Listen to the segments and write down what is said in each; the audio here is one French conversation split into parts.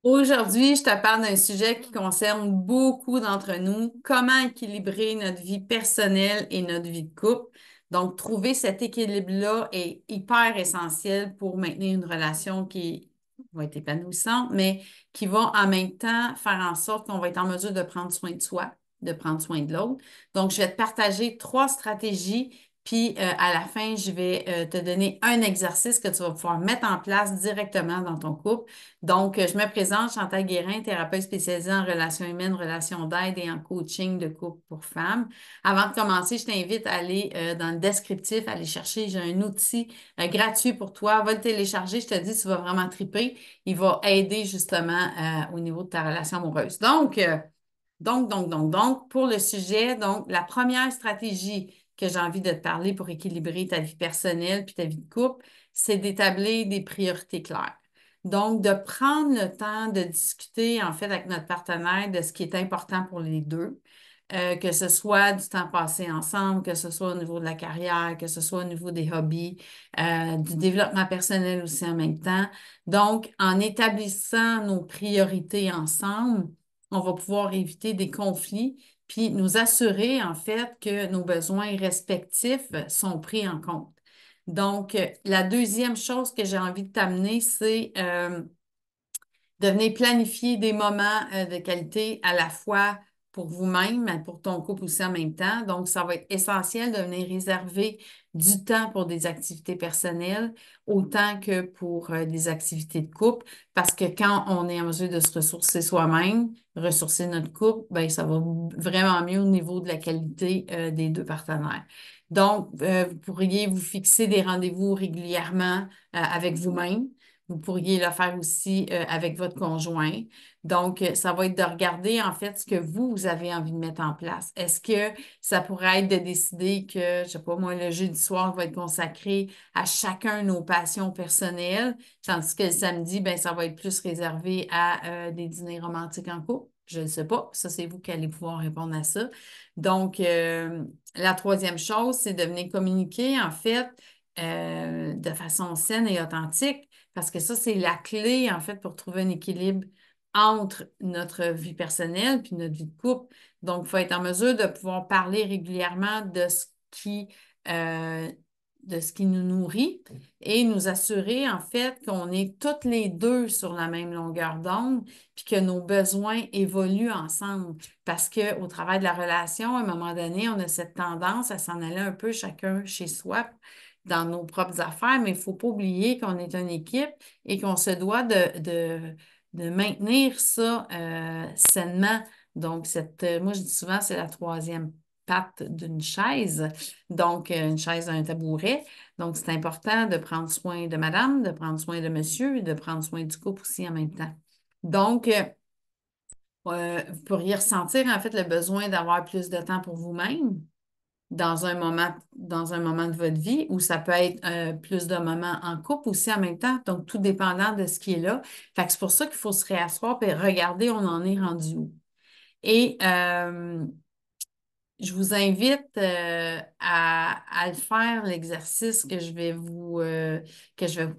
Aujourd'hui, je te parle d'un sujet qui concerne beaucoup d'entre nous, comment équilibrer notre vie personnelle et notre vie de couple. Donc, trouver cet équilibre-là est hyper essentiel pour maintenir une relation qui va être épanouissante, mais qui va en même temps faire en sorte qu'on va être en mesure de prendre soin de soi, de prendre soin de l'autre. Donc, je vais te partager trois stratégies puis à la fin, je vais te donner un exercice que tu vas pouvoir mettre en place directement dans ton couple. Donc, je me présente, Chantal Guérin, thérapeute spécialisée en relations humaines, relations d'aide et en coaching de couple pour femmes. Avant de commencer, je t'invite à aller dans le descriptif, aller chercher, j'ai un outil gratuit pour toi. Va le télécharger, je te dis, tu vas vraiment triper. Il va aider justement au niveau de ta relation amoureuse. Pour le sujet, donc, la première stratégie que j'ai envie de te parler pour équilibrer ta vie personnelle puis ta vie de couple, c'est d'établir des priorités claires. Donc, de prendre le temps de discuter, en fait, avec notre partenaire de ce qui est important pour les deux, que ce soit du temps passé ensemble, que ce soit au niveau de la carrière, que ce soit au niveau des hobbies, du développement personnel aussi en même temps. Donc, en établissant nos priorités ensemble, on va pouvoir éviter des conflits, puis nous assurer, en fait, que nos besoins respectifs sont pris en compte. Donc, la deuxième chose que j'ai envie de t'amener, c'est de venir planifier des moments de qualité à la fois pour vous-même, mais pour ton couple aussi en même temps. Donc, ça va être essentiel de venir réserver du temps pour des activités personnelles autant que pour des activités de couple, parce que quand on est en mesure de se ressourcer soi-même, ressourcer notre couple, ben ça va vraiment mieux au niveau de la qualité des deux partenaires. Donc, vous pourriez vous fixer des rendez-vous régulièrement avec vous-même. Vous pourriez le faire aussi avec votre conjoint. Donc, ça va être de regarder en fait ce que vous avez envie de mettre en place. Est-ce que ça pourrait être de décider que, je sais pas, moi, le jeudi soir va être consacré à chacun nos passions personnelles, tandis que le samedi, ben, ça va être plus réservé à des dîners romantiques en couple? Je ne sais pas. Ça, c'est vous qui allez pouvoir répondre à ça. Donc, la troisième chose, c'est de venir communiquer en fait de façon saine et authentique. Parce que ça, c'est la clé, en fait, pour trouver un équilibre entre notre vie personnelle puis notre vie de couple. Donc, il faut être en mesure de pouvoir parler régulièrement euh, de ce qui nous nourrit et nous assurer, en fait, qu'on est toutes les deux sur la même longueur d'onde puis que nos besoins évoluent ensemble. Parce qu'au travail de la relation, à un moment donné, on a cette tendance à s'en aller un peu chacun chez soi dans nos propres affaires, mais il ne faut pas oublier qu'on est une équipe et qu'on se doit de maintenir ça sainement. Donc, moi, je dis souvent, c'est la troisième patte d'une chaise, donc une chaise à un tabouret. Donc, c'est important de prendre soin de madame, de prendre soin de monsieur et de prendre soin du couple aussi en même temps. Donc, vous pourriez ressentir en fait le besoin d'avoir plus de temps pour vous-même dans un moment de votre vie, ou ça peut être plus de moments en couple aussi en même temps, donc tout dépendant de ce qui est là. Fait que c'est pour ça qu'il faut se réasseoir et regarder on en est rendu où. Et je vous invite à le faire, l'exercice que je vais vous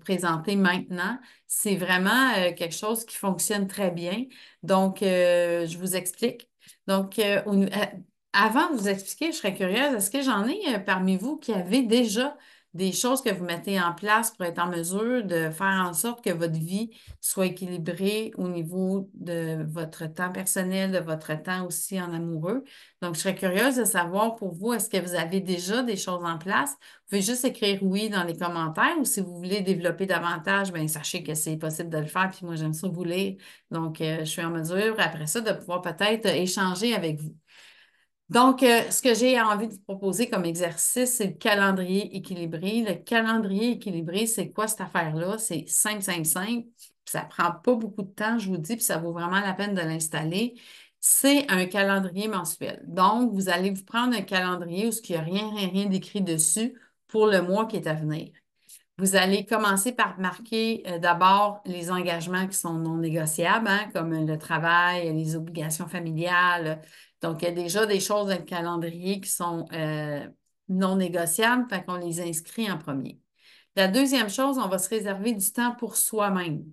présenter maintenant. C'est vraiment quelque chose qui fonctionne très bien. Donc, je vous explique. Donc, avant de vous expliquer, je serais curieuse, est-ce que j'en ai parmi vous qui avez déjà des choses que vous mettez en place pour être en mesure de faire en sorte que votre vie soit équilibrée au niveau de votre temps personnel, de votre temps aussi en amoureux? Donc, je serais curieuse de savoir pour vous, est-ce que vous avez déjà des choses en place? Vous pouvez juste écrire oui dans les commentaires ou si vous voulez développer davantage, bien, sachez que c'est possible de le faire. Puis moi, j'aime ça vous lire. Donc, je suis en mesure, après ça, de pouvoir peut-être échanger avec vous. Donc, ce que j'ai envie de vous proposer comme exercice, c'est le calendrier équilibré. Le calendrier équilibré, c'est quoi cette affaire-là? C'est simple, simple, simple. Ça prend pas beaucoup de temps, je vous dis, puis ça vaut vraiment la peine de l'installer. C'est un calendrier mensuel. Donc, vous allez vous prendre un calendrier où il n'y a rien, rien, rien d'écrit dessus pour le mois qui est à venir. Vous allez commencer par marquer d'abord les engagements qui sont non négociables, hein, comme le travail, les obligations familiales. Donc, il y a déjà des choses dans le calendrier qui sont non négociables, fait qu'on les inscrit en premier. La deuxième chose, on va se réserver du temps pour soi-même.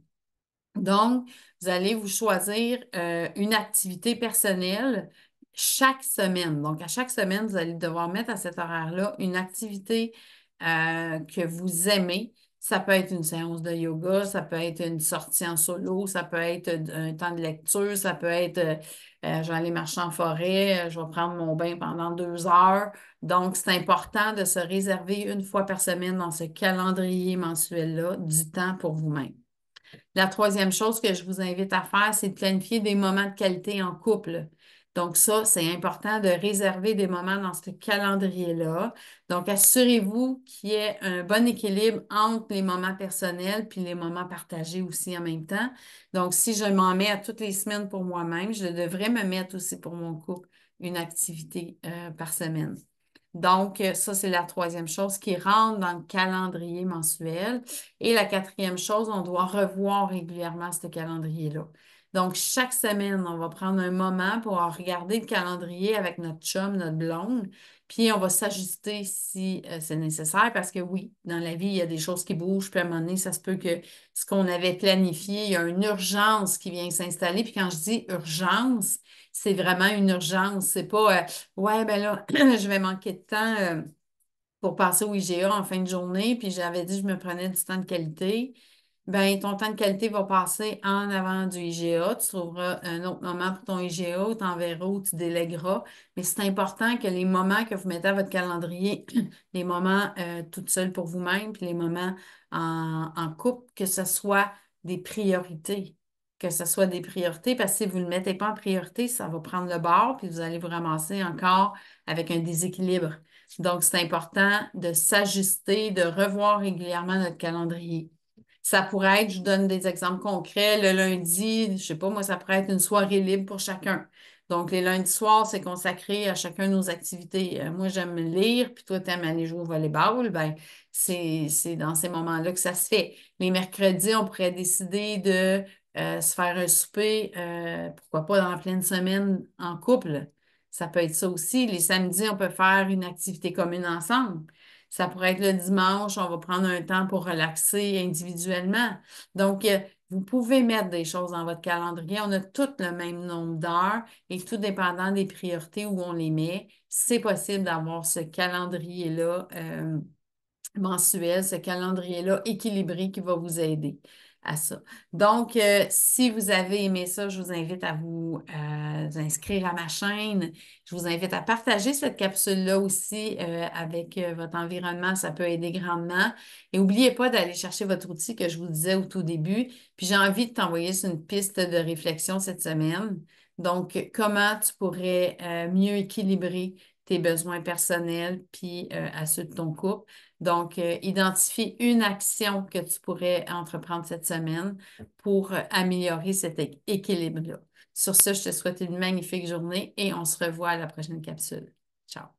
Donc, vous allez vous choisir une activité personnelle chaque semaine. Donc, à chaque semaine, vous allez devoir mettre à cet horaire-là une activité que vous aimez. Ça peut être une séance de yoga, ça peut être une sortie en solo, ça peut être un temps de lecture, ça peut être je vais aller marcher en forêt, je vais prendre mon bain pendant 2 heures. Donc, c'est important de se réserver une fois par semaine dans ce calendrier mensuel-là du temps pour vous-même. La troisième chose que je vous invite à faire, c'est de planifier des moments de qualité en couple. Donc ça, c'est important de réserver des moments dans ce calendrier-là. Donc, assurez-vous qu'il y ait un bon équilibre entre les moments personnels puis les moments partagés aussi en même temps. Donc, si je m'en mets à toutes les semaines pour moi-même, je devrais me mettre aussi pour mon couple une activité par semaine. Donc, ça, c'est la troisième chose qui rentre dans le calendrier mensuel. Et la quatrième chose, on doit revoir régulièrement ce calendrier-là. Donc, chaque semaine, on va prendre un moment pour regarder le calendrier avec notre chum, notre blonde, puis on va s'ajuster si c'est nécessaire, parce que oui, dans la vie, il y a des choses qui bougent, puis à un moment donné, ça se peut que ce qu'on avait planifié, il y a une urgence qui vient s'installer. Puis quand je dis urgence, c'est vraiment une urgence. C'est pas ouais, ben là, je vais manquer de temps pour passer au IGA en fin de journée, puis j'avais dit que je me prenais du temps de qualité. Ben, ton temps de qualité va passer en avant du IGA. Tu trouveras un autre moment pour ton IGA, ou tu enverras ou tu délègueras. Mais c'est important que les moments que vous mettez à votre calendrier, les moments toutes seules pour vous-même, puis les moments en couple, que ce soit des priorités. Que ce soit des priorités, parce que si vous ne le mettez pas en priorité, ça va prendre le bord, puis vous allez vous ramasser encore avec un déséquilibre. Donc, c'est important de s'ajuster, de revoir régulièrement notre calendrier. Ça pourrait être, je vous donne des exemples concrets, le lundi, je sais pas, moi, ça pourrait être une soirée libre pour chacun. Donc, les lundis soirs, c'est consacré à chacun de nos activités. Moi, j'aime lire, puis toi, tu aimes aller jouer au volleyball. Ben, c'est dans ces moments-là que ça se fait. Les mercredis, on pourrait décider de se faire un souper, pourquoi pas dans la pleine semaine en couple. Ça peut être ça aussi. Les samedis, on peut faire une activité commune ensemble. Ça pourrait être le dimanche, on va prendre un temps pour relaxer individuellement. Donc, vous pouvez mettre des choses dans votre calendrier. On a tous le même nombre d'heures et tout dépendant des priorités où on les met, c'est possible d'avoir ce calendrier-là mensuel, ce calendrier-là équilibré qui va vous aider à ça. Donc, si vous avez aimé ça, je vous invite à vous inscrire à ma chaîne. Je vous invite à partager cette capsule-là aussi avec votre environnement. Ça peut aider grandement. Et n'oubliez pas d'aller chercher votre outil que je vous disais au tout début. Puis j'ai envie de t'envoyer sur une piste de réflexion cette semaine. Donc, comment tu pourrais mieux équilibrer tes besoins personnels puis à ceux de ton couple. Donc, identifie une action que tu pourrais entreprendre cette semaine pour améliorer cet équilibre-là. Sur ce, je te souhaite une magnifique journée et on se revoit à la prochaine capsule. Ciao!